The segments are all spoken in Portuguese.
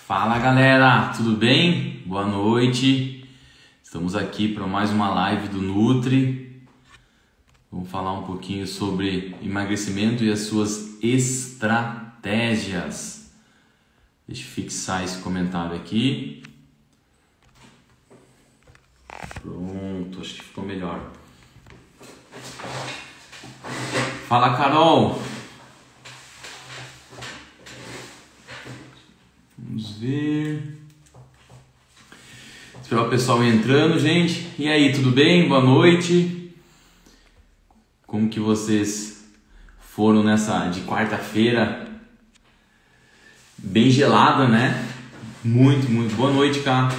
Fala galera, tudo bem? Boa noite. Estamos aqui para mais uma live do Nutri. Vamos falar um pouquinho sobre emagrecimento e as suas estratégias. Deixa eu fixar esse comentário aqui. Pronto, acho que ficou melhor. Fala Carol. Vamos ver. Esperar o pessoal entrando, gente. E aí, tudo bem? Boa noite. Como que vocês foram nessa de quarta-feira? Bem gelada, né? Muito boa noite, cara.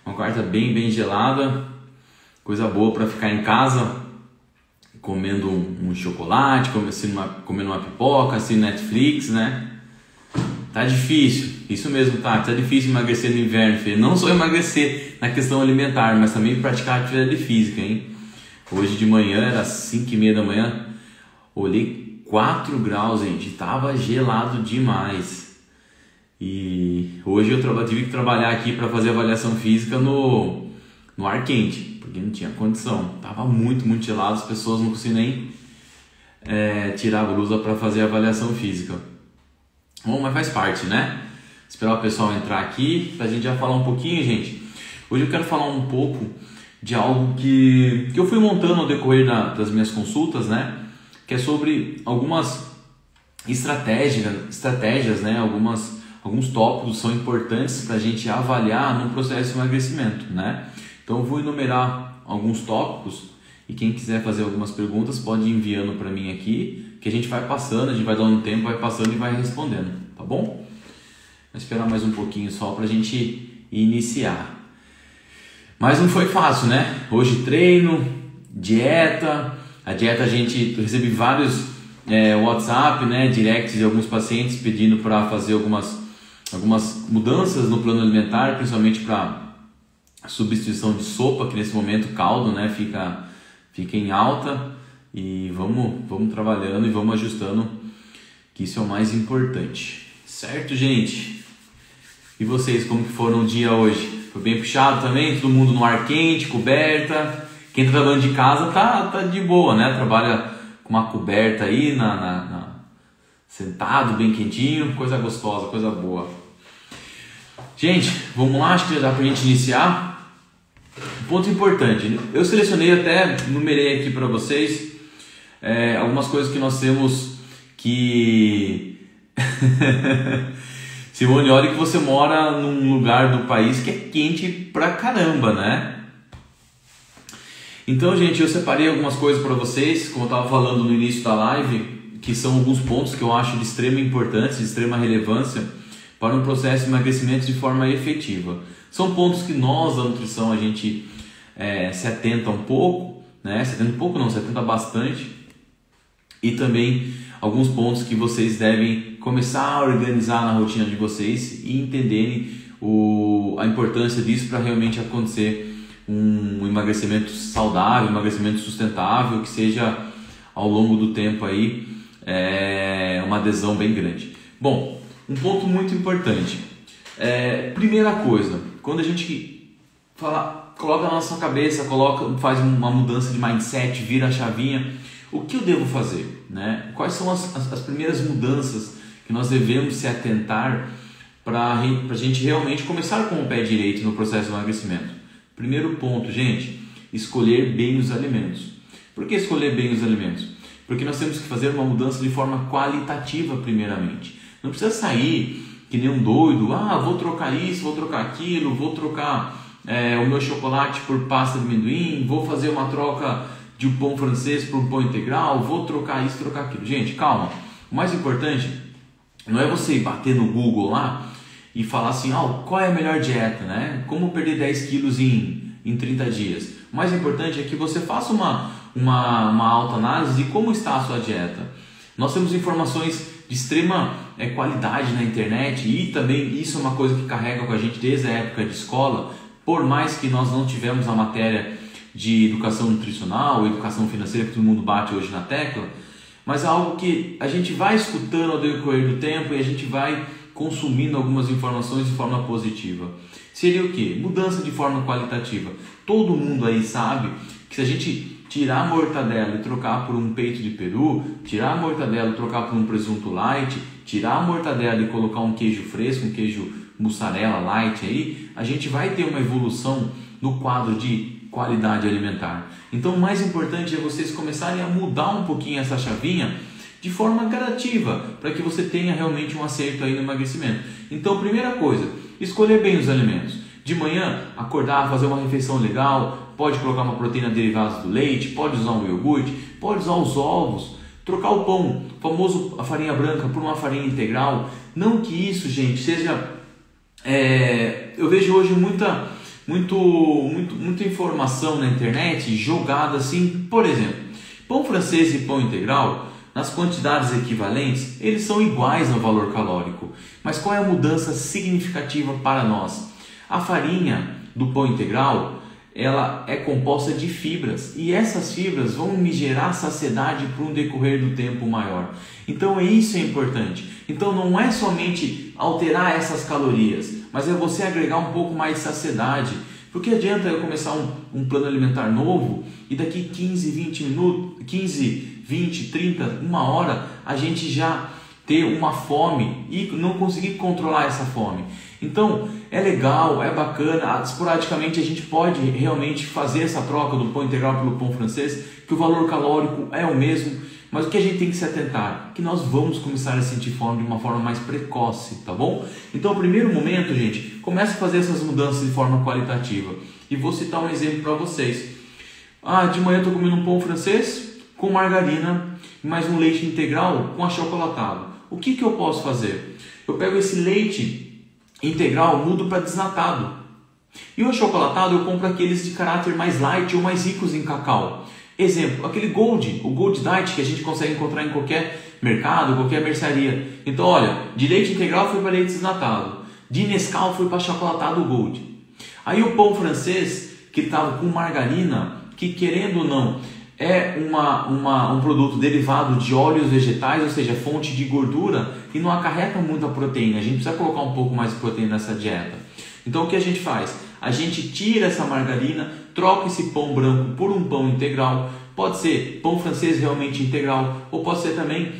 Uma quarta bem gelada. Coisa boa para ficar em casa, comendo um chocolate, comendo uma pipoca, assistindo Netflix, né? Tá difícil, isso mesmo, tá difícil emagrecer no inverno, filho. Não só emagrecer na questão alimentar, mas também praticar atividade física, hein? Hoje de manhã, era 5h30 da manhã, olhei 4 graus, gente, tava gelado demais. E hoje eu tive que trabalhar aqui para fazer avaliação física no ar quente, porque não tinha condição. Tava muito gelado, as pessoas não conseguiam nem tirar a blusa para fazer a avaliação física. Bom, mas faz parte, né? Esperar o pessoal entrar aqui pra gente já falar um pouquinho, gente. Hoje eu quero falar um pouco de algo que eu fui montando ao decorrer das minhas consultas, né? Que é sobre algumas estratégias, né? Alguns tópicos são importantes pra gente avaliar no processo de emagrecimento, né? Então eu vou enumerar alguns tópicos e quem quiser fazer algumas perguntas pode ir enviando para mim aqui, que a gente vai passando, a gente vai dando um tempo, vai passando e vai respondendo, tá bom? Vou esperar mais um pouquinho só para a gente iniciar. Mas não foi fácil, né? Hoje treino, dieta, a dieta eu recebi vários WhatsApp, né, directs de alguns pacientes pedindo para fazer algumas mudanças no plano alimentar, principalmente para substituição de sopa, que nesse momento caldo, né, fica em alta, e vamos trabalhando e vamos ajustando, que isso é o mais importante, certo, gente? E vocês, como que foram o dia hoje? Foi bem puxado também? Todo mundo no ar quente, coberta? Quem tá trabalhando de casa tá de boa, né? Trabalha com uma coberta aí, sentado, bem quentinho, coisa gostosa, coisa boa. Gente, vamos lá, acho que já dá pra gente iniciar. Ponto importante, eu selecionei, até numerei aqui para vocês algumas coisas que nós temos que... Simone, olha que você mora num lugar do país que é quente pra caramba, né? Então, gente, eu separei algumas coisas para vocês, como eu estava falando no início da live, que são alguns pontos que eu acho de extrema importância, de extrema relevância para um processo de emagrecimento de forma efetiva. São pontos que nós, da nutrição, a gente se atenta um pouco, né? Se atenta bastante. E também alguns pontos que vocês devem começar a organizar na rotina de vocês e entenderem a importância disso para realmente acontecer um emagrecimento saudável, um emagrecimento sustentável, que seja ao longo do tempo aí uma adesão bem grande. Bom, um ponto muito importante. Primeira coisa, quando a gente coloca na nossa cabeça, faz uma mudança de mindset, vira a chavinha, o que eu devo fazer, né? Quais são as primeiras mudanças que nós devemos se atentar para a gente realmente começar com o pé direito no processo de emagrecimento? Primeiro ponto, gente, escolher bem os alimentos. Por que escolher bem os alimentos? Porque nós temos que fazer uma mudança de forma qualitativa primeiramente. Não precisa sair que nem um doido, vou trocar isso, vou trocar aquilo, vou trocar o meu chocolate por pasta de amendoim, vou fazer uma troca de um pão francês por um pão integral, vou trocar isso, trocar aquilo. Gente, calma. O mais importante não é você bater no Google lá e falar assim, qual é a melhor dieta, né? Como perder 10 quilos em 30 dias. O mais importante é que você faça uma autoanálise de como está a sua dieta. Nós temos informações de extrema qualidade na internet, e também isso é uma coisa que carrega com a gente desde a época de escola. Por mais que nós não tivemos a matéria de educação nutricional, educação financeira, que todo mundo bate hoje na tecla, mas é algo que a gente vai escutando ao decorrer do tempo e a gente vai consumindo algumas informações de forma positiva. Seria o quê? Mudança de forma qualitativa. Todo mundo aí sabe que se a gente tirar a mortadela e trocar por um peito de peru, tirar a mortadela e trocar por um presunto light, tirar a mortadela e colocar um queijo fresco, um queijo mussarela light aí, a gente vai ter uma evolução no quadro de qualidade alimentar. Então o mais importante é vocês começarem a mudar um pouquinho essa chavinha de forma gradativa, para que você tenha realmente um acerto aí no emagrecimento. Então, primeira coisa, escolher bem os alimentos. De manhã, acordar, fazer uma refeição legal, pode colocar uma proteína derivada do leite, pode usar um iogurte, pode usar os ovos, trocar o pão, famoso a farinha branca, por uma farinha integral. Não que isso, gente, seja... eu vejo hoje muita informação na internet jogada assim. Por exemplo, pão francês e pão integral, nas quantidades equivalentes, eles são iguais no valor calórico. Mas qual é a mudança significativa para nós? A farinha do pão integral, ela é composta de fibras, e essas fibras vão me gerar saciedade por um decorrer do tempo maior. Então isso é importante. Então não é somente alterar essas calorias, mas é você agregar um pouco mais de saciedade. Porque adianta eu começar um plano alimentar novo e daqui 15, 20 minutos, 20, 30, uma hora, a gente já ter uma fome e não conseguir controlar essa fome. Então é legal, é bacana, esporadicamente a gente pode realmente fazer essa troca do pão integral pelo pão francês, que o valor calórico é o mesmo, mas o que a gente tem que se atentar? Que nós vamos começar a sentir fome de uma forma mais precoce, tá bom? Então, no primeiro momento, gente, comece a fazer essas mudanças de forma qualitativa. E vou citar um exemplo para vocês. De manhã eu estou comendo um pão francês com margarina, mais um leite integral com achocolatado. O que eu posso fazer? Eu pego esse leite integral, mudo para desnatado. E o achocolatado eu compro aqueles de caráter mais light ou mais ricos em cacau. Exemplo, aquele Gold, o Gold Diet que a gente consegue encontrar em qualquer mercado, qualquer mercearia. Então, olha, de leite integral foi para leite desnatado, de Nescau foi para achocolatado Gold. Aí o pão francês, que estava com margarina, que querendo ou não, é um produto derivado de óleos vegetais, ou seja, fonte de gordura, e não acarreta muita proteína. A gente precisa colocar um pouco mais de proteína nessa dieta. Então o que a gente faz? A gente tira essa margarina, troca esse pão branco por um pão integral. Pode ser pão francês realmente integral, ou pode ser também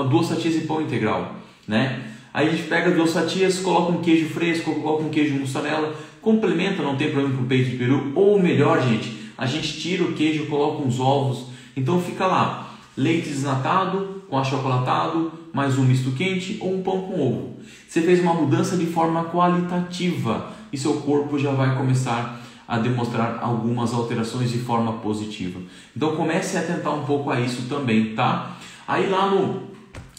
duas fatias de pão integral, né? Aí a gente pega duas fatias, coloca um queijo fresco, coloca um queijo mussarela, complementa, não tem problema com o peito de peru. Ou melhor, gente, a gente tira o queijo, coloca uns ovos. Então fica lá, leite desnatado com achocolatado, mais um misto quente ou um pão com ovo. Você fez uma mudança de forma qualitativa e seu corpo já vai começar a demonstrar algumas alterações de forma positiva. Então comece a atentar um pouco a isso também, tá? Aí lá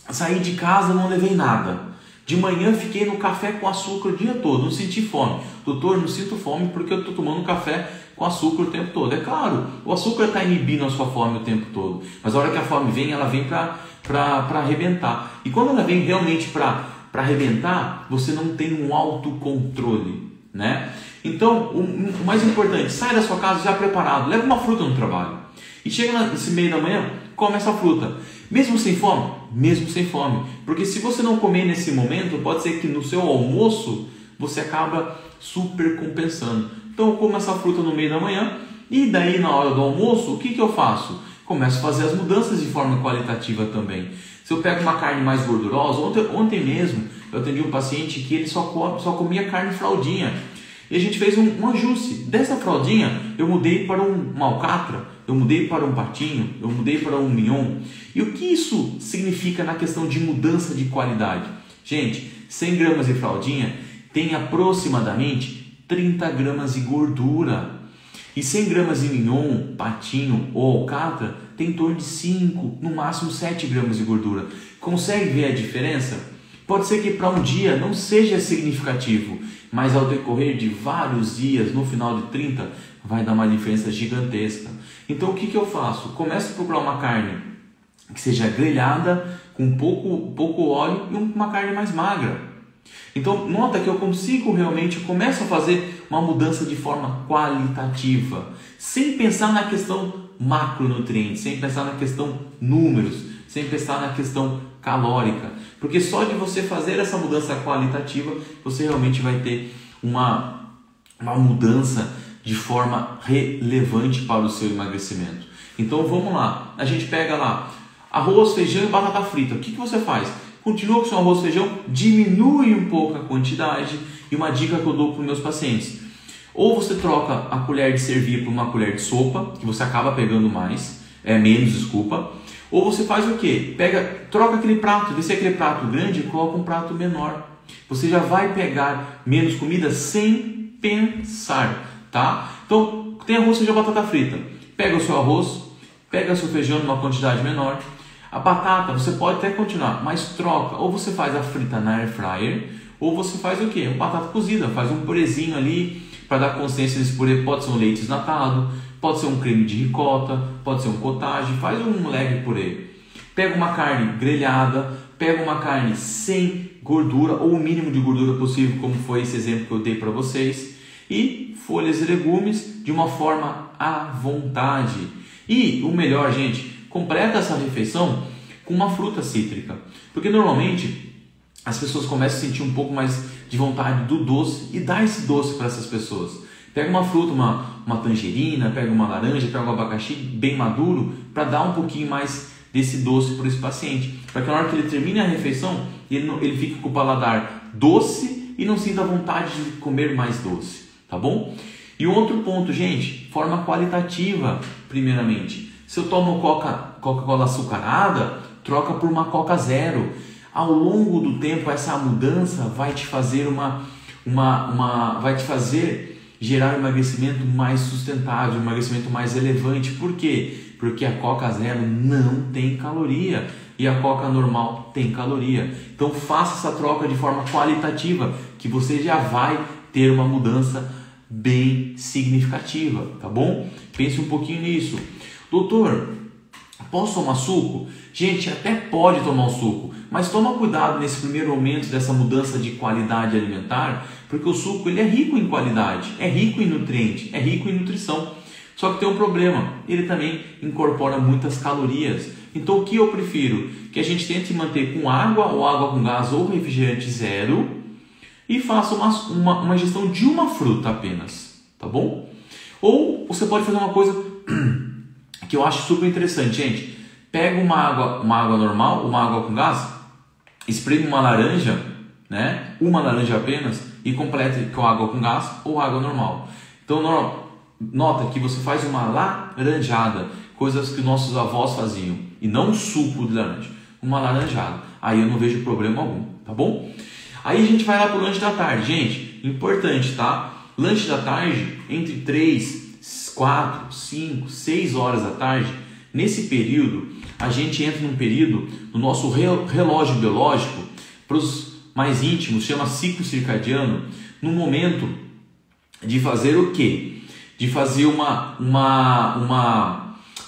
saí de casa, não levei nada. De manhã fiquei no café com açúcar o dia todo, não senti fome. Doutor, não sinto fome porque eu estou tomando café com açúcar o tempo todo. É claro, o açúcar está inibindo a sua fome o tempo todo, mas a hora que a fome vem, ela vem para arrebentar. E quando ela vem realmente para arrebentar, você não tem um autocontrole, né? Então, o mais importante, sai da sua casa já preparado, leva uma fruta no trabalho. E chega nesse meio da manhã, come essa fruta. Mesmo sem fome? Mesmo sem fome. Porque se você não comer nesse momento, pode ser que no seu almoço, você acaba super compensando. Então eu como essa fruta no meio da manhã e daí na hora do almoço, o que eu faço? Começo a fazer as mudanças de forma qualitativa também. Se eu pego uma carne mais gordurosa, ontem mesmo eu atendi um paciente que ele só comia carne fraldinha. E a gente fez um ajuste. Dessa fraldinha eu mudei para uma alcatra, eu mudei para um patinho, eu mudei para um mignon. E o que isso significa na questão de mudança de qualidade? Gente, 100 gramas de fraldinha tem aproximadamente 30 gramas de gordura. E 100 gramas de mignon, patinho ou alcatra tem em torno de 5, no máximo 7 gramas de gordura. Consegue ver a diferença? Pode ser que para um dia não seja significativo, mas ao decorrer de vários dias, no final de 30, vai dar uma diferença gigantesca. Então o que eu faço? Começo a procurar uma carne que seja grelhada, com pouco óleo e uma carne mais magra. Então nota que eu começo a fazer uma mudança de forma qualitativa, sem pensar na questão macronutrientes, sem pensar na questão números, sem pensar na questão calórica. Porque só de você fazer essa mudança qualitativa, você realmente vai ter uma mudança de forma relevante para o seu emagrecimento. Então vamos lá, a gente pega lá arroz, feijão e batata frita. O que você faz? Continua com o seu arroz e feijão, diminui um pouco a quantidade. E uma dica que eu dou para os meus pacientes: ou você troca a colher de servir por uma colher de sopa, que você acaba pegando menos, desculpa. Ou você faz o quê? Troca aquele prato, vê se é aquele prato grande e coloca um prato menor. Você já vai pegar menos comida sem pensar, tá? Então, tem arroz, feijão, batata frita. Pega o seu arroz, pega o seu feijão numa quantidade menor. A batata, você pode até continuar, mas troca. Ou você faz a frita na air fryer, ou você faz o quê? Uma batata cozida, faz um purezinho ali para dar consistência nesse purê. Pode ser um leite desnatado, pode ser um creme de ricota, pode ser um cottage, faz um leve purê. Pega uma carne grelhada, pega uma carne sem gordura ou o mínimo de gordura possível, como foi esse exemplo que eu dei para vocês, e folhas e legumes de uma forma à vontade. E o melhor, gente, completa essa refeição com uma fruta cítrica, porque normalmente as pessoas começam a sentir um pouco mais de vontade do doce, e dá esse doce para essas pessoas. Pega uma fruta, uma tangerina, pega uma laranja, pega um abacaxi bem maduro, para dar um pouquinho mais desse doce para esse paciente, para que na hora que ele termine a refeição, ele fique com o paladar doce e não sinta vontade de comer mais doce, tá bom? E um outro ponto, gente, forma qualitativa, primeiramente. Se eu tomo Coca-Cola açucarada, troca por uma Coca Zero. Ao longo do tempo, essa mudança vai te fazer vai te fazer gerar um emagrecimento mais sustentável, um emagrecimento mais relevante. Por quê? Porque a Coca Zero não tem caloria e a Coca normal tem caloria. Então faça essa troca de forma qualitativa, que você já vai ter uma mudança bem significativa, tá bom? Pense um pouquinho nisso. Doutor, posso tomar suco? Gente, até pode tomar um suco, mas toma cuidado nesse primeiro momento dessa mudança de qualidade alimentar, porque o suco ele é rico em qualidade, é rico em nutrientes, é rico em nutrição. Só que tem um problema, ele também incorpora muitas calorias. Então o que eu prefiro? Que a gente tente manter com água, ou água com gás, ou refrigerante zero, e faça uma ingestão de uma fruta apenas, tá bom? Ou você pode fazer uma coisa que eu acho super interessante, gente. Pega uma água normal, uma água com gás, espreme uma laranja, né? Uma laranja apenas, e complete com água com gás ou água normal. Então, nota que você faz uma laranjada, coisas que nossos avós faziam, e não um suco de laranja, uma laranjada. Aí eu não vejo problema algum, tá bom? Aí a gente vai lá pro lanche da tarde, gente, importante, tá? Lanche da tarde, entre 3, 4, 5, 6 horas da tarde. Nesse período, a gente entra num período, no nosso relógio biológico, para os mais íntimos, chama ciclo circadiano, no momento de fazer o quê? De fazer uma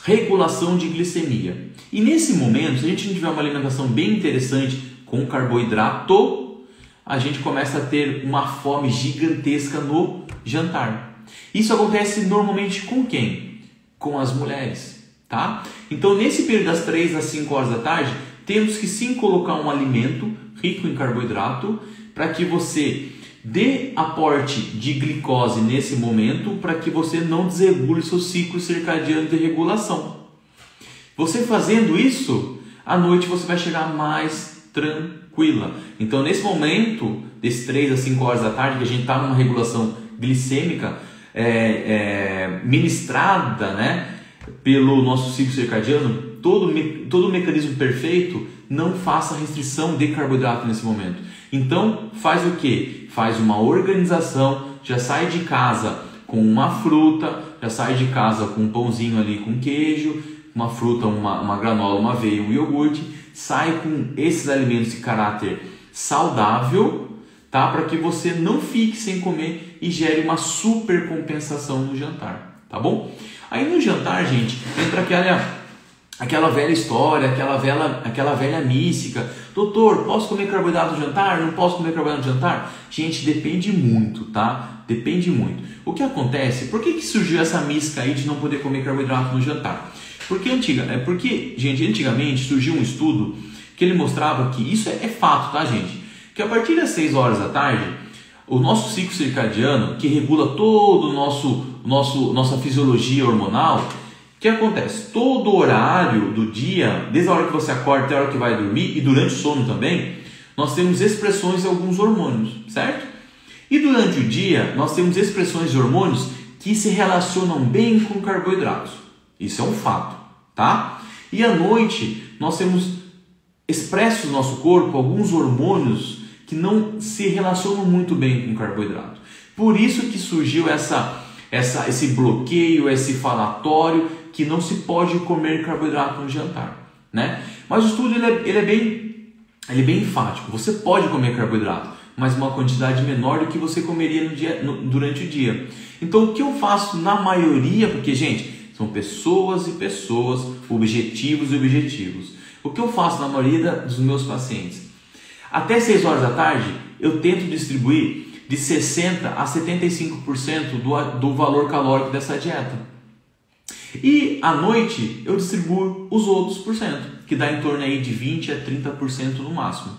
regulação de glicemia. E nesse momento, se a gente não tiver uma alimentação bem interessante com carboidrato, a gente começa a ter uma fome gigantesca no jantar. Isso acontece normalmente com quem? Com as mulheres, tá? Então, nesse período das 3 às 5 horas da tarde, temos que sim colocar um alimento rico em carboidrato para que você dê aporte de glicose nesse momento, para que você não desregule seu ciclo circadiano de regulação. Você fazendo isso, à noite você vai chegar mais tranquila. Então, nesse momento, desses 3 a 5 horas da tarde, que a gente está numa regulação glicêmica ministrada, né, pelo nosso ciclo circadiano, todo o mecanismo perfeito, não faça restrição de carboidrato nesse momento. Então, faz o que? Faz uma organização, já sai de casa com uma fruta, já sai de casa com um pãozinho ali com queijo, uma fruta, uma granola, uma aveia, um iogurte, sai com esses alimentos de caráter saudável, tá? Para que você não fique sem comer e gere uma super compensação no jantar, tá bom? Aí no jantar, gente, entra aquela velha história, aquela velha mística. Doutor, posso comer carboidrato no jantar? Não posso comer carboidrato no jantar? Gente, depende muito, tá? Depende muito. O que acontece? Por que surgiu essa mística aí de não poder comer carboidrato no jantar? Porque, gente, antigamente surgiu um estudo que ele mostrava que isso é fato, tá, gente? Que a partir das 6 horas da tarde, o nosso ciclo circadiano, que regula todo nossa fisiologia hormonal, o que acontece? Todo horário do dia, desde a hora que você acorda até a hora que vai dormir, e durante o sono também, nós temos expressões de alguns hormônios, certo? E durante o dia, nós temos expressões de hormônios que se relacionam bem com carboidratos. Isso é um fato, tá? E à noite, nós temos expressos no nosso corpo alguns hormônios que não se relacionam muito bem com carboidrato. Por isso que surgiu esse bloqueio, esse falatório que não se pode comer carboidrato no jantar, né? Mas o estudo ele é bem enfático. Você pode comer carboidrato, mas uma quantidade menor do que você comeria durante o dia. Então o que eu faço na maioria, porque gente, são pessoas e pessoas, objetivos e objetivos. O que eu faço na maioria dos meus pacientes? Até 6 horas da tarde eu tento distribuir de 60% a 75% do valor calórico dessa dieta. E à noite eu distribuo os outros %, que dá em torno aí de 20% a 30% no máximo.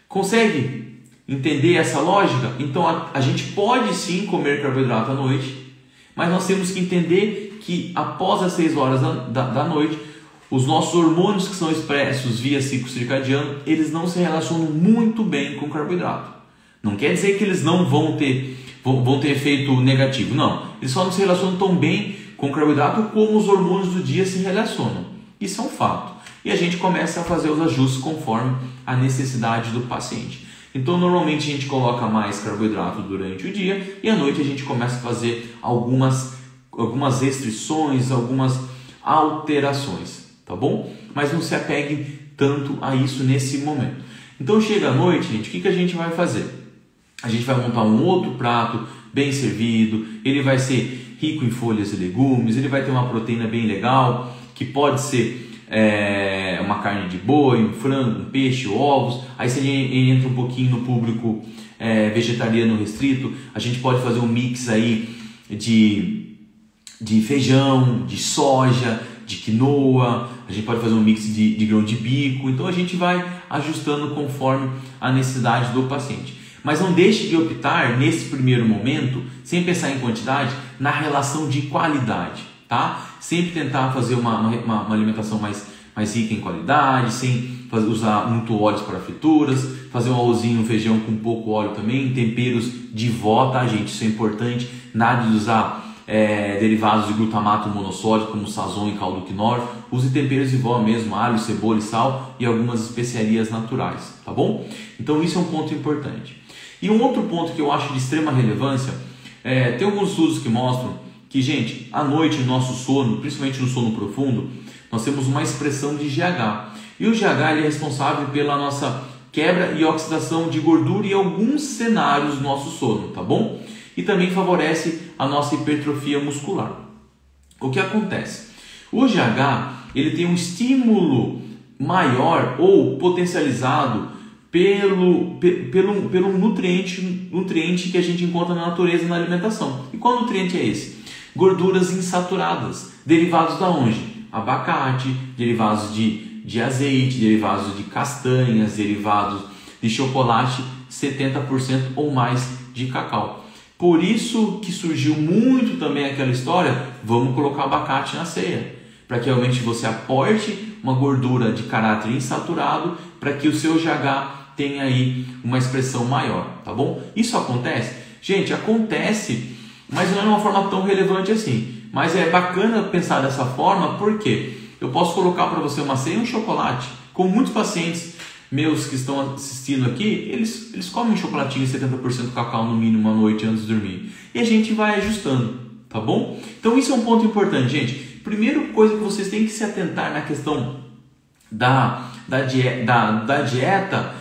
Consegue entender essa lógica? Então a gente pode sim comer carboidrato à noite, mas nós temos que entender que após as 6 horas da noite, os nossos hormônios que são expressos via ciclo circadiano, eles não se relacionam muito bem com carboidrato. Não quer dizer que eles não vão ter efeito negativo, não. Eles só não se relacionam tão bem com carboidrato como os hormônios do dia se relacionam. Isso é um fato. E a gente começa a fazer os ajustes conforme a necessidade do paciente. Então, normalmente a gente coloca mais carboidrato durante o dia e à noite a gente começa a fazer algumas restrições, algumas alterações, tá bom? Mas não se apegue tanto a isso nesse momento. Então, chega à noite, gente, o que a gente vai fazer? A gente vai montar um outro prato bem servido, ele vai ser rico em folhas e legumes, ele vai ter uma proteína bem legal, que pode ser uma carne de boi, um frango, um peixe, ovos. Aí se a gente entra um pouquinho no público vegetariano restrito, a gente pode fazer um mix aí de feijão, de soja, de quinoa, a gente pode fazer um mix de grão de bico. Então a gente vai ajustando conforme a necessidade do paciente. Mas não deixe de optar nesse primeiro momento, sem pensar em quantidade, na relação de qualidade, tá? Sempre tentar fazer uma alimentação mais rica em qualidade, sem usar muito óleos para frituras, fazer um arrozinho, um feijão com pouco óleo também, temperos de vó, tá, gente? Isso é importante, nada de usar derivados de glutamato monossódico como sazon e caldo quinor. Use temperos de vó mesmo, alho, cebola e sal e algumas especiarias naturais, tá bom? Então isso é um ponto importante. E um outro ponto que eu acho de extrema relevância, tem alguns estudos que mostram que, gente, à noite no nosso sono, principalmente no sono profundo, nós temos uma expressão de GH. E o GH ele é responsável pela nossa quebra e oxidação de gordura em alguns cenários do nosso sono, tá bom? E também favorece a nossa hipertrofia muscular. O que acontece? O GH ele tem um estímulo maior ou potencializado pelo nutriente que a gente encontra na natureza e na alimentação. E qual nutriente é esse? Gorduras insaturadas, derivados da onde? Abacate, derivados de azeite, derivados de castanhas, derivados de chocolate, 70% ou mais de cacau. Por isso que surgiu muito também aquela história, vamos colocar abacate na ceia, para que realmente você aporte uma gordura de caráter insaturado, para que o seu GH tenha aí uma expressão maior, tá bom? Isso acontece? Gente, acontece, mas não é de uma forma tão relevante assim. Mas é bacana pensar dessa forma, porque eu posso colocar para você uma ceia e um chocolate. Com muitos pacientes meus que estão assistindo aqui, eles comem chocolatinho 70% cacau no mínimo à noite antes de dormir. E a gente vai ajustando, tá bom? Então isso é um ponto importante, gente. Primeira coisa que vocês têm que se atentar na questão da dieta.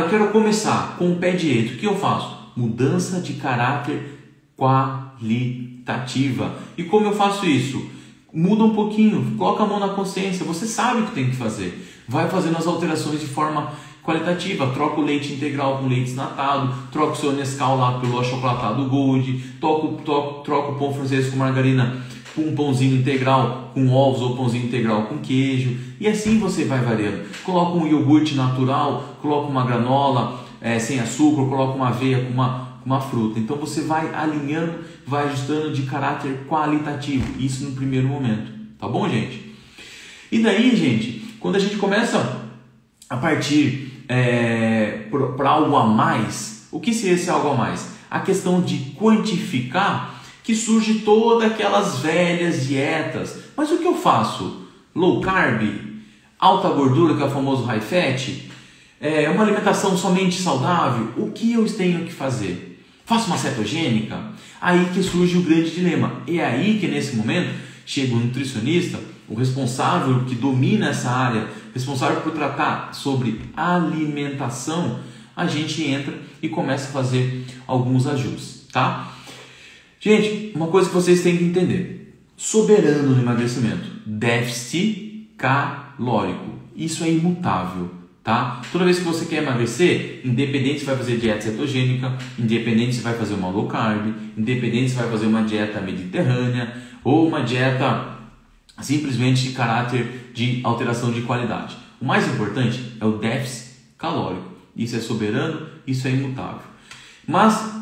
Eu quero começar com o pé direito. O que eu faço? Mudança de caráter qualitativa. E como eu faço isso? Muda um pouquinho, coloca a mão na consciência. Você sabe o que tem que fazer. Vai fazendo as alterações de forma qualitativa. Troca o leite integral com leite desnatado, troca o seu Nescau lá pelo achocolatado Gold, troca o pão francês com margarina tipo um pãozinho integral com ovos ou pãozinho integral com queijo, e assim você vai variando. Coloca um iogurte natural, coloca uma granola sem açúcar, coloca uma aveia com uma fruta. Então você vai alinhando, vai ajustando de caráter qualitativo, isso no primeiro momento, tá bom, gente? E daí, gente, quando a gente começa a partir para algo a mais, o que seria esse algo a mais? A questão de quantificar, que surge todas aquelas velhas dietas. Mas o que eu faço? Low carb, alta gordura, que é o famoso high fat, uma alimentação somente saudável. O que eu tenho que fazer? Faço uma cetogênica? Aí que surge o grande dilema. E é aí que nesse momento chega o nutricionista, o responsável que domina essa área, responsável por tratar sobre alimentação, a gente entra e começa a fazer alguns ajustes, tá? Gente, uma coisa que vocês têm que entender: soberano no emagrecimento, déficit calórico, isso é imutável, tá? Toda vez que você quer emagrecer, independente se vai fazer dieta cetogênica, independente se vai fazer uma low carb, independente se vai fazer uma dieta mediterrânea ou uma dieta simplesmente de caráter de alteração de qualidade, o mais importante é o déficit calórico. Isso é soberano, isso é imutável. Mas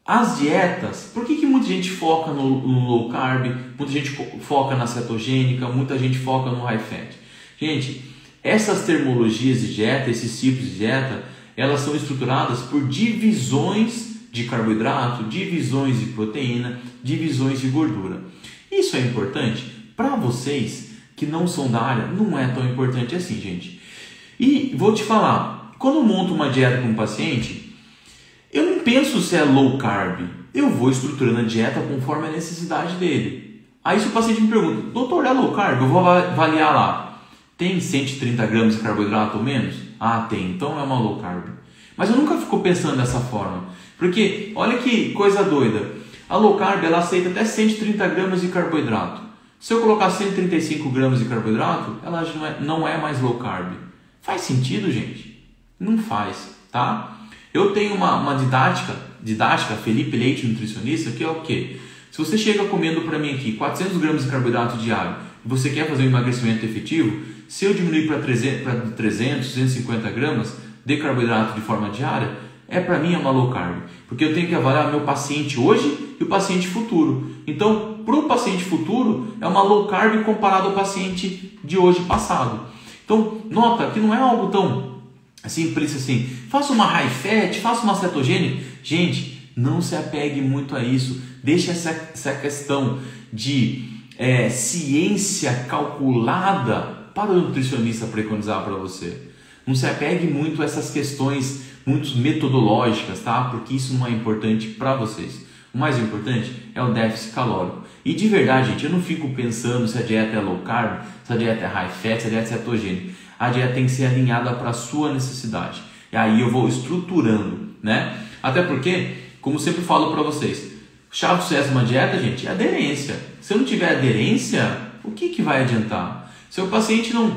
as dietas, por que muita gente foca no low carb, muita gente foca na cetogênica, muita gente foca no high fat? Gente, essas termologias de dieta, esses tipos de dieta, elas são estruturadas por divisões de carboidrato, divisões de proteína, divisões de gordura. Isso é importante? Para vocês que não são da área, não é tão importante assim, gente. E vou te falar, quando eu monto uma dieta com um paciente, eu não penso se é low carb, eu vou estruturando a dieta conforme a necessidade dele. Aí se o paciente me pergunta, doutor, é low carb? Eu vou avaliar lá, tem 130 gramas de carboidrato ou menos? Ah, tem, então é uma low carb. Mas eu nunca fico pensando dessa forma, porque olha que coisa doida, a low carb ela aceita até 130 gramas de carboidrato. Se eu colocar 135 gramas de carboidrato, ela não é mais low carb. Faz sentido, gente? Não faz, tá? Eu tenho uma didática, Felipe Leite, nutricionista, que é o quê? Se você chega comendo para mim aqui 400 gramas de carboidrato diário e você quer fazer um emagrecimento efetivo, se eu diminuir para 300, 250 gramas de carboidrato de forma diária, para mim é uma low carb, porque eu tenho que avaliar meu paciente hoje e o paciente futuro. Então, para o paciente futuro, é uma low carb comparado ao paciente de hoje passado. Então, nota que não é algo tão simples assim, faça uma high fat, faça uma cetogênica. Gente, não se apegue muito a isso. Deixe essa questão de ciência calculada para o nutricionista preconizar para você. Não se apegue muito a essas questões muito metodológicas, tá? Porque isso não é importante para vocês. O mais importante é o déficit calórico. E de verdade, gente, eu não fico pensando se a dieta é low carb, se a dieta é high fat, se a dieta é cetogênica. A dieta tem que ser alinhada para a sua necessidade. E aí eu vou estruturando, né? Até porque, como sempre falo para vocês, chave de sucesso de uma dieta, gente, é aderência. Se eu não tiver aderência, o que vai adiantar? Se o paciente não...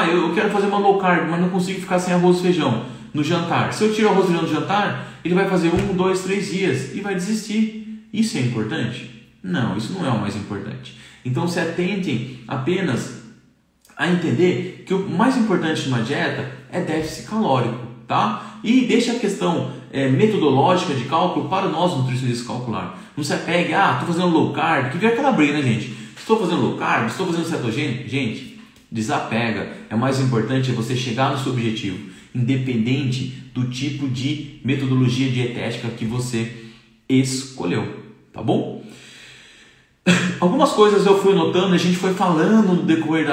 eu quero fazer uma low carb, mas não consigo ficar sem arroz e feijão no jantar. Se eu tiro arroz e feijão no jantar, ele vai fazer 1, 2, 3 dias e vai desistir. Isso é importante? Não, isso não é o mais importante. Então se atentem apenas a entender que o mais importante de uma dieta é déficit calórico, tá? E deixa a questão metodológica de cálculo para nós nutricionistas calcular. Não se apegue, estou fazendo low carb, que vem aquela briga, né, gente? Estou fazendo low carb, estou fazendo cetogênico. Gente, desapega. É mais importante você chegar no seu objetivo, independente do tipo de metodologia dietética que você escolheu, tá bom? Algumas coisas eu fui notando, a gente foi falando no decorrer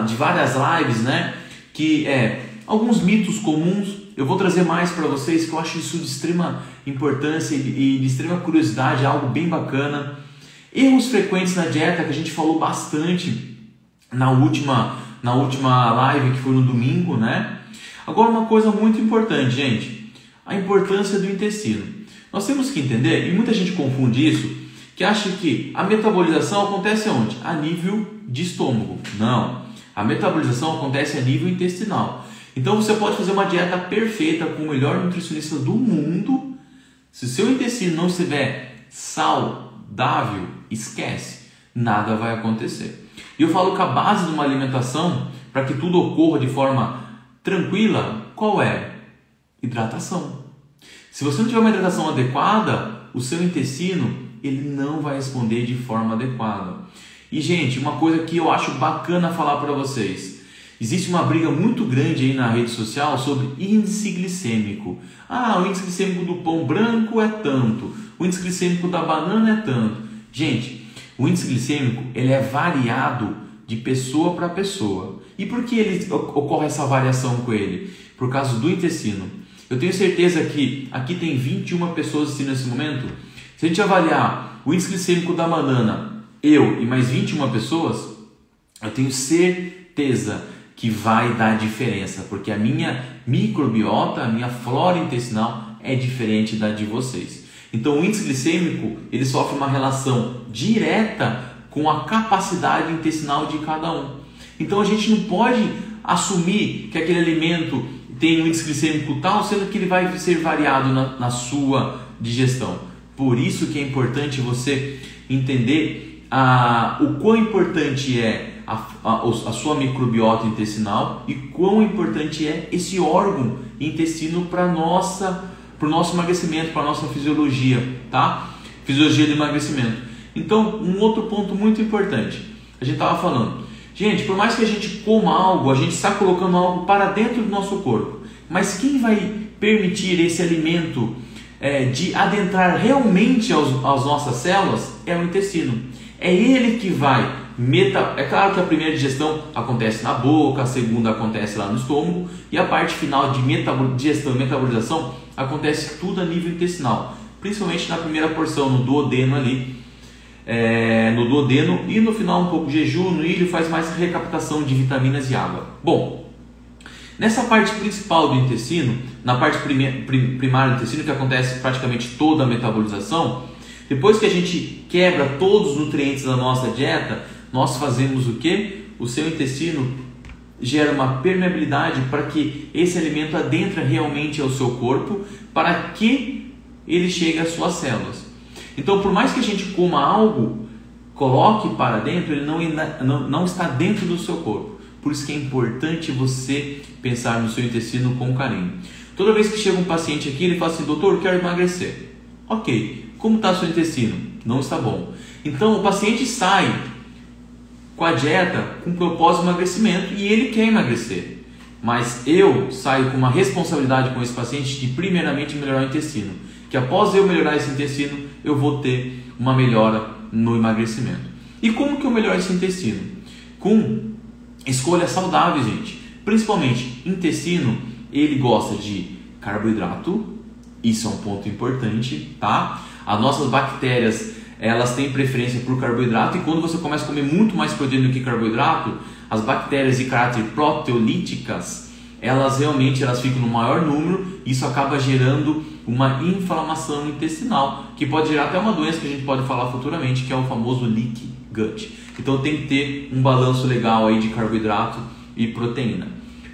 de várias lives, né? Que alguns mitos comuns, eu vou trazer mais para vocês, que eu acho isso de extrema importância e de extrema curiosidade, algo bem bacana. Erros frequentes na dieta, que a gente falou bastante na última live, que foi no domingo, né? Agora uma coisa muito importante, gente, a importância do intestino. Nós temos que entender, e muita gente confunde isso, que acha que a metabolização acontece onde? A nível de estômago. Não, a metabolização acontece a nível intestinal. Então você pode fazer uma dieta perfeita com o melhor nutricionista do mundo. Se o seu intestino não estiver saudável, esquece. nada vai acontecer. E eu falo que a base de uma alimentação, para que tudo ocorra de forma tranquila, qual é? Hidratação. Se você não tiver uma hidratação adequada, o seu intestino ele não vai responder de forma adequada. E gente, uma coisa que eu acho bacana falar para vocês, existe uma briga muito grande aí na rede social sobre índice glicêmico. Ah, o índice glicêmico do pão branco é tanto, o índice glicêmico da banana é tanto. Gente, o índice glicêmico ele é variado de pessoa para pessoa. E por que ocorre essa variação com ele? Por causa do intestino. Eu tenho certeza que aqui tem 21 pessoas assistindo nesse momento. Se a gente avaliar o índice glicêmico da banana, eu e mais 21 pessoas, eu tenho certeza que vai dar diferença, porque a minha microbiota, a minha flora intestinal é diferente da de vocês. Então o índice glicêmico ele sofre uma relação direta com a capacidade intestinal de cada um. Então a gente não pode assumir que aquele alimento tem um índice glicêmico tal, sendo que ele vai ser variado na sua digestão. Por isso que é importante você entender o quão importante é a sua microbiota intestinal e quão importante é esse órgão intestino para o nosso emagrecimento, para a nossa fisiologia, tá? Fisiologia do emagrecimento. Então, um outro ponto muito importante, a gente estava falando, gente, por mais que a gente coma algo, a gente está colocando algo para dentro do nosso corpo, mas quem vai permitir esse alimento de adentrar realmente às nossas células é o intestino. É ele que vai é claro que a primeira digestão acontece na boca, a segunda acontece lá no estômago e a parte final de digestão e metabolização acontece tudo a nível intestinal, principalmente na primeira porção, no duodeno ali, no duodeno e no final um pouco de jejum, no ilho faz mais recaptação de vitaminas e água. Bom, nessa parte principal do intestino, na parte primária do intestino, que acontece praticamente toda a metabolização, depois que a gente quebra todos os nutrientes da nossa dieta, nós fazemos o que? O seu intestino gera uma permeabilidade para que esse alimento adentre realmente ao seu corpo, para que ele chegue às suas células. Então, por mais que a gente coma algo, coloque para dentro, ele não está dentro do seu corpo. Por isso que é importante você pensar no seu intestino com carinho. Toda vez que chega um paciente aqui, ele fala assim, doutor, eu quero emagrecer. Ok, como está o seu intestino? Não está bom. Então, o paciente sai com a dieta com propósito de emagrecimento e ele quer emagrecer. Mas eu saio com uma responsabilidade com esse paciente de primeiramente melhorar o intestino. Que após eu melhorar esse intestino, eu vou ter uma melhora no emagrecimento. E como que eu melhoro esse intestino? Com escolhas saudáveis, gente. Principalmente, intestino, ele gosta de carboidrato, isso é um ponto importante, tá? As nossas bactérias, elas têm preferência por carboidrato e quando você começa a comer muito mais proteína do que carboidrato, as bactérias de caráter proteolíticas, elas ficam no maior número e isso acaba gerando uma inflamação intestinal, que pode gerar até uma doença que a gente pode falar futuramente, que é o famoso leaky gut. Então tem que ter um balanço legal aí de carboidrato e proteína.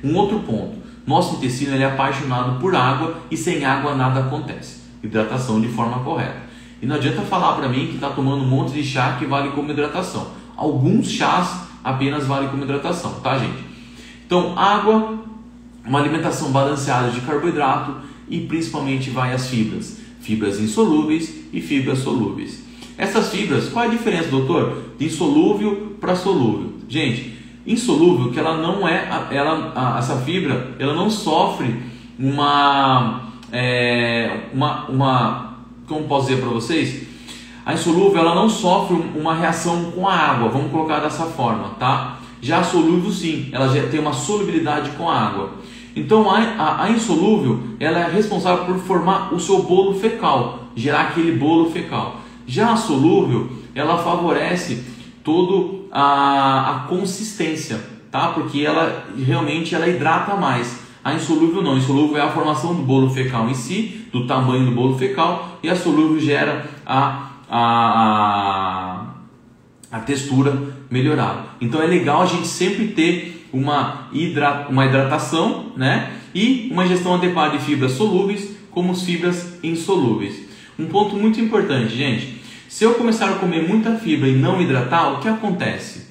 Um outro ponto, nosso intestino ele é apaixonado por água e sem água nada acontece. Hidratação de forma correta. E não adianta falar para mim que está tomando um monte de chá que vale como hidratação. Alguns chás apenas valem como hidratação, tá, gente? Então, água, uma alimentação balanceada de carboidrato e principalmente vai as fibras. Fibras insolúveis e fibras solúveis. Essas fibras, qual é a diferença, doutor? De insolúvel para solúvel. Gente, insolúvel que ela não é, essa fibra, ela não sofre como posso dizer para vocês? A insolúvel ela não sofre uma reação com a água, vamos colocar dessa forma, tá? Já a solúvel sim, ela já tem uma solubilidade com a água. Então a insolúvel ela é responsável por formar o seu bolo fecal, gerar aquele bolo fecal. Já a solúvel ela favorece toda a consistência, tá? Porque ela realmente hidrata mais. A insolúvel não, a insolúvel é a formação do bolo fecal em si, do tamanho do bolo fecal, e a solúvel gera a textura melhorada. Então é legal a gente sempre ter uma hidratação, né? E uma ingestão adequada de fibras solúveis como as fibras insolúveis. Um ponto muito importante, gente, Se eu começar a comer muita fibra e não hidratar, o que acontece?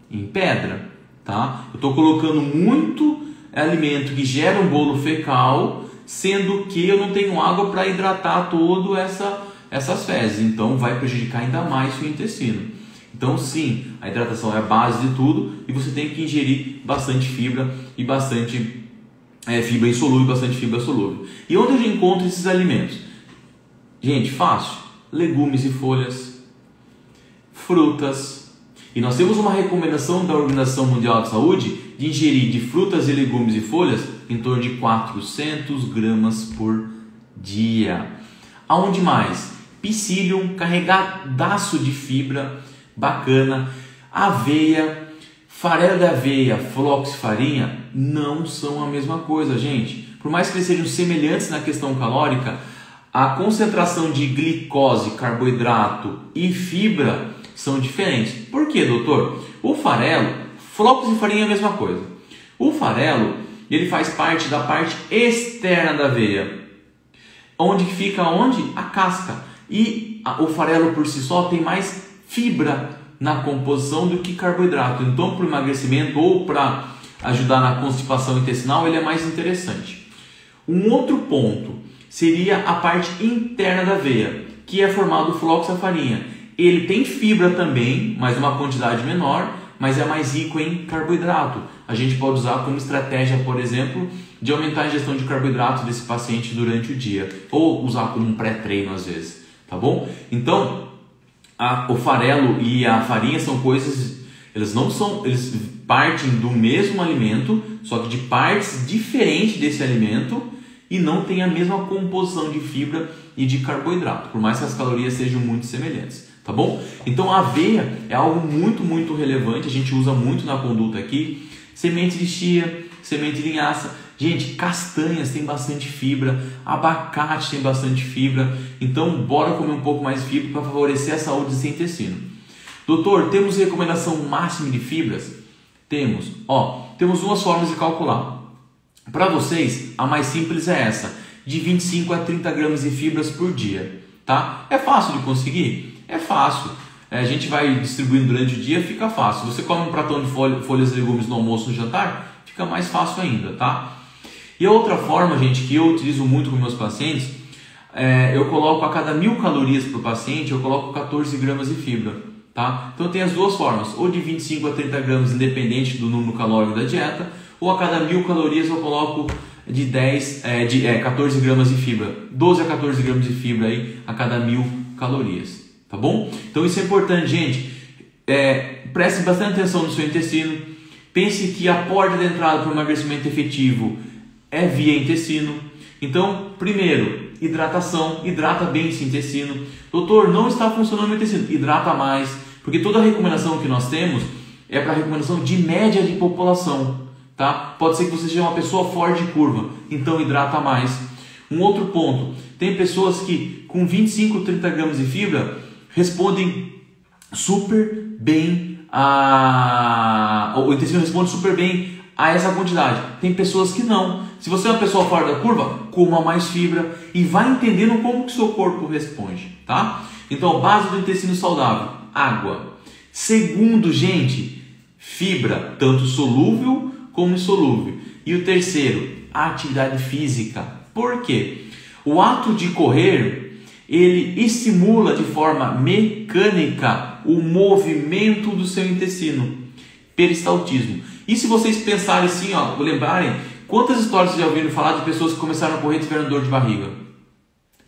Empedra, tá? Eu estou colocando muito alimento que gera um bolo fecal, sendo que eu não tenho água para hidratar todas essas fezes, então vai prejudicar ainda mais o intestino. Então sim, a hidratação é a base de tudo e você tem que ingerir bastante fibra e bastante fibra insolúvel e bastante fibra solúvel. E onde eu encontro esses alimentos? Gente, fácil, legumes e folhas, frutas. E nós temos uma recomendação da Organização Mundial de Saúde de ingerir de frutas e legumes e folhas em torno de 400 gramas por dia. Aonde mais? Psyllium, carregadaço de fibra, bacana. Aveia, farelo de aveia, flocos e farinha não são a mesma coisa, gente. Por mais que eles sejam semelhantes na questão calórica, a concentração de glicose, carboidrato e fibra são diferentes. Por quê, doutor? O farelo, flocos e farinha é a mesma coisa. O farelo, ele faz parte da parte externa da aveia. Onde fica onde? A casca. E o farelo por si só tem mais fibra na composição do que carboidrato. Então, para o emagrecimento ou para ajudar na constipação intestinal, ele é mais interessante. Um outro ponto seria a parte interna da aveia, que é formado do flocos e a farinha. Ele tem fibra também, mas uma quantidade menor, mas é mais rico em carboidrato. A gente pode usar como estratégia, por exemplo, de aumentar a ingestão de carboidrato desse paciente durante o dia, ou usar como um pré-treino às vezes, tá bom? Então, o farelo e a farinha são coisas, eles partem do mesmo alimento, só que de partes diferentes desse alimento e não tem a mesma composição de fibra e de carboidrato, por mais que as calorias sejam muito semelhantes, tá bom? Então a aveia é algo muito, muito relevante, a gente usa muito na conduta aqui. Semente de chia, semente de linhaça, gente, castanhas tem bastante fibra, abacate tem bastante fibra, então bora comer um pouco mais de fibra para favorecer a saúde desse intestino. Doutor, temos recomendação máxima de fibras? Temos, temos duas formas de calcular. Para vocês, a mais simples é essa, de 25 a 30 gramas de fibras por dia, tá? É fácil de conseguir? É fácil. A gente vai distribuindo durante o dia, fica fácil. Você come um pratão de folhas e legumes no almoço, no jantar, fica mais fácil ainda, tá? E a outra forma, gente, que eu utilizo muito com meus pacientes, eu coloco a cada 1000 calorias para o paciente, eu coloco 14 gramas de fibra, tá? Então tem as duas formas, ou de 25 a 30 gramas, independente do número calórico da dieta, ou a cada 1000 calorias eu coloco de 14 gramas de fibra, 12 a 14 gramas de fibra aí a cada 1000 calorias, tá bom? Então isso é importante, gente. Preste bastante atenção no seu intestino. Pense que a porta de entrada para o emagrecimento efetivo é via intestino. Então, primeiro, hidratação, hidrata bem esse intestino. Doutor, não está funcionando o intestino, hidrata mais, porque toda a recomendação que nós temos é para a recomendação de média de população. Tá? Pode ser que você seja uma pessoa fora de curva, então hidrata mais. Um outro ponto, tem pessoas que com 25 ou 30 gramas de fibra respondem super bem o intestino responde super bem a essa quantidade. Tem pessoas que não. Se você é uma pessoa fora da curva, coma mais fibra e vai entendendo como que o seu corpo responde, tá? Então, base do intestino saudável, água. Segundo, gente, fibra, tanto solúvel como insolúvel. E o terceiro, a atividade física. Por quê? O ato de correr, ele estimula de forma mecânica o movimento do seu intestino, peristaltismo. E se vocês pensarem assim, lembrarem, quantas histórias vocês já ouviram falar de pessoas que começaram a correr e tiveram dor de barriga?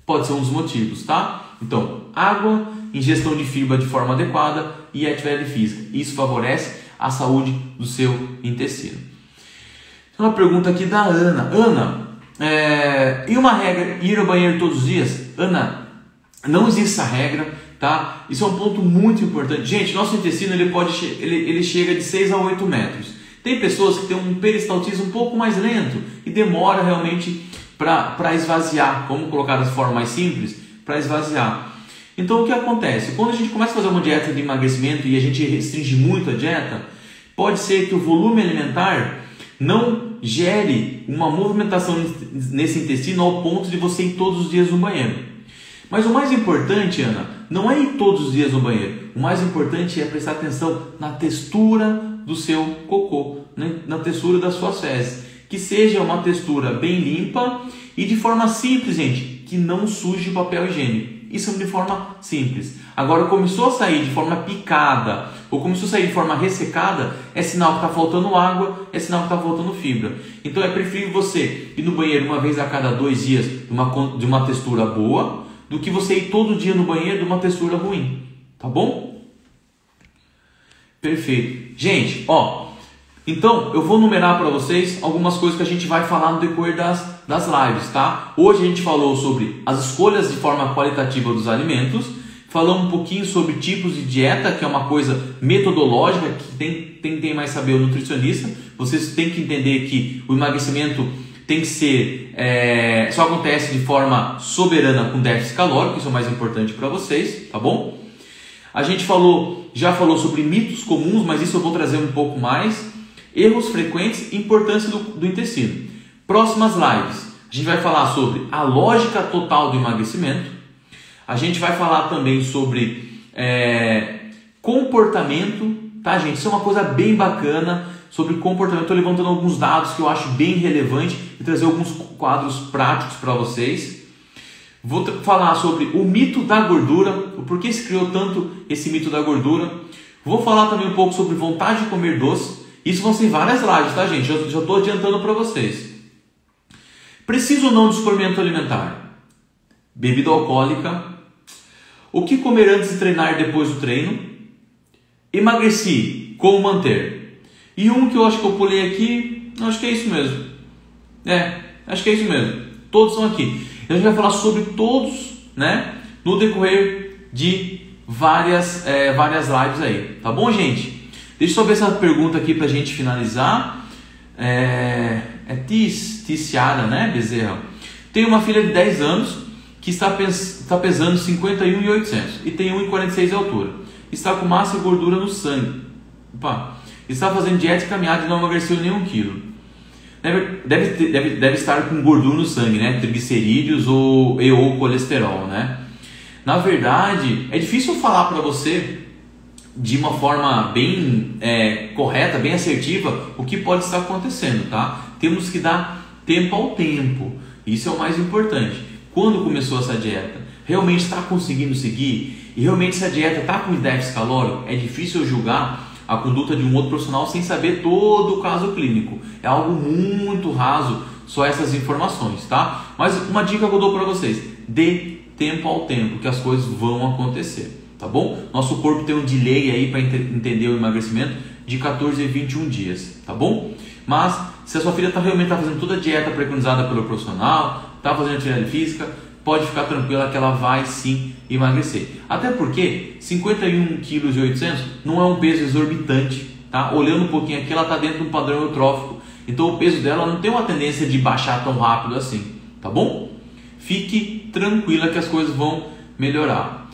Pode ser um dos motivos, tá? Então, água, ingestão de fibra de forma adequada e atividade física. Isso favorece a saúde do seu intestino. Uma pergunta aqui da Ana. Ana, e uma regra, ir ao banheiro todos os dias? Ana, não existe essa regra, tá? Isso é um ponto muito importante. Gente, nosso intestino ele chega de 6 a 8 metros. Tem pessoas que têm um peristaltismo um pouco mais lento e demora realmente para esvaziar. Como colocar de forma mais simples? Para esvaziar. Então o que acontece? Quando a gente começa a fazer uma dieta de emagrecimento e a gente restringe muito a dieta, pode ser que o volume alimentar não gere uma movimentação nesse intestino ao ponto de você ir todos os dias no banheiro. Mas o mais importante, Ana, não é ir todos os dias no banheiro. O mais importante é prestar atenção na textura do seu cocô, né? Na textura das suas fezes. Que seja uma textura bem limpa e de forma simples, gente, que não suje o papel higiênico. Isso de forma simples. Agora, começou a sair de forma picada ou começou a sair de forma ressecada, é sinal que está faltando água, é sinal que está faltando fibra. Então é preferível você ir no banheiro uma vez a cada 2 dias de uma textura boa, do que você ir todo dia no banheiro de uma textura ruim. Tá bom? Perfeito. Gente, ó, então eu vou numerar para vocês algumas coisas que a gente vai falar no decorrer das lives, tá? Hoje a gente falou sobre as escolhas de forma qualitativa dos alimentos, falamos um pouquinho sobre tipos de dieta, que é uma coisa metodológica que tem mais saber o nutricionista. Vocês têm que entender que o emagrecimento tem que ser, só acontece de forma soberana com déficit calórico, isso é o mais importante para vocês, tá bom? A gente já falou sobre mitos comuns, mas isso eu vou trazer um pouco mais. Erros frequentes e importância do intestino. Próximas lives, a gente vai falar sobre a lógica total do emagrecimento. A gente vai falar também sobre comportamento, tá, gente? Isso é uma coisa bem bacana sobre comportamento. Estou levantando alguns dados que eu acho bem relevante e trazer alguns quadros práticos para vocês. Vou falar sobre o mito da gordura, o porquê se criou tanto esse mito da gordura. Vou falar também um pouco sobre vontade de comer doce. Isso vão ser várias lives, tá, gente? Já estou adiantando para vocês. Preciso ou não de suplemento alimentar? Bebida alcoólica. O que comer antes de treinar e depois do treino? Emagreci, como manter? E um que eu acho que eu pulei aqui, acho que é isso mesmo. Acho que é isso mesmo. Todos são aqui. A gente vai falar sobre todos, né, no decorrer de várias lives aí. Tá bom, gente? Deixa eu só ver essa pergunta aqui pra gente finalizar. Ticiara, né, Bezerra? Tem uma filha de 10 anos que está pesando 51,800 e tem 1,46 de altura. Está com massa e gordura no sangue. Está fazendo dieta e caminhada e não emagreceu nenhum quilo. Deve estar com gordura no sangue, né? Triglicerídeos ou colesterol, né? Na verdade, é difícil falar para você de uma forma bem correta, bem assertiva, o que pode estar acontecendo, tá? Temos que dar tempo ao tempo. Isso é o mais importante. Quando começou essa dieta, realmente está conseguindo seguir? E realmente essa dieta está com déficit calórico? É difícil julgar a conduta de um outro profissional sem saber todo o caso clínico. É algo muito raso, só essas informações, tá? Mas uma dica que eu dou para vocês: dê tempo ao tempo, que as coisas vão acontecer, tá bom? Nosso corpo tem um delay aí para entender o emagrecimento de 14 a 21 dias, tá bom? Mas se a sua filha realmente está fazendo toda a dieta preconizada pelo profissional, está fazendo atividade física, pode ficar tranquila que ela vai sim emagrecer. Até porque 51,8 kg não é um peso exorbitante, tá? Olhando um pouquinho aqui, ela está dentro de um padrão eutrófico. Então o peso dela não tem uma tendência de baixar tão rápido assim, tá bom? Fique tranquila que as coisas vão melhorar.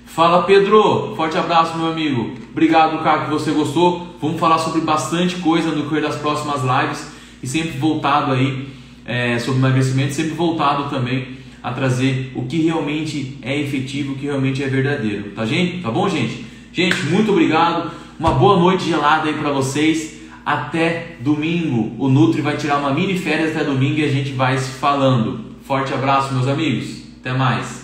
Fala, Pedro, forte abraço, meu amigo. Obrigado, cara, que você gostou. Vamos falar sobre bastante coisa no decorrer das próximas lives e sempre voltado aí sobre emagrecimento, sempre voltado também a trazer o que realmente é efetivo, o que realmente é verdadeiro, tá, gente? Tá bom, gente? Gente, muito obrigado. Uma boa noite gelada aí para vocês. Até domingo. O Nutri vai tirar uma mini férias até domingo e a gente vai se falando. Forte abraço, meus amigos. Até mais.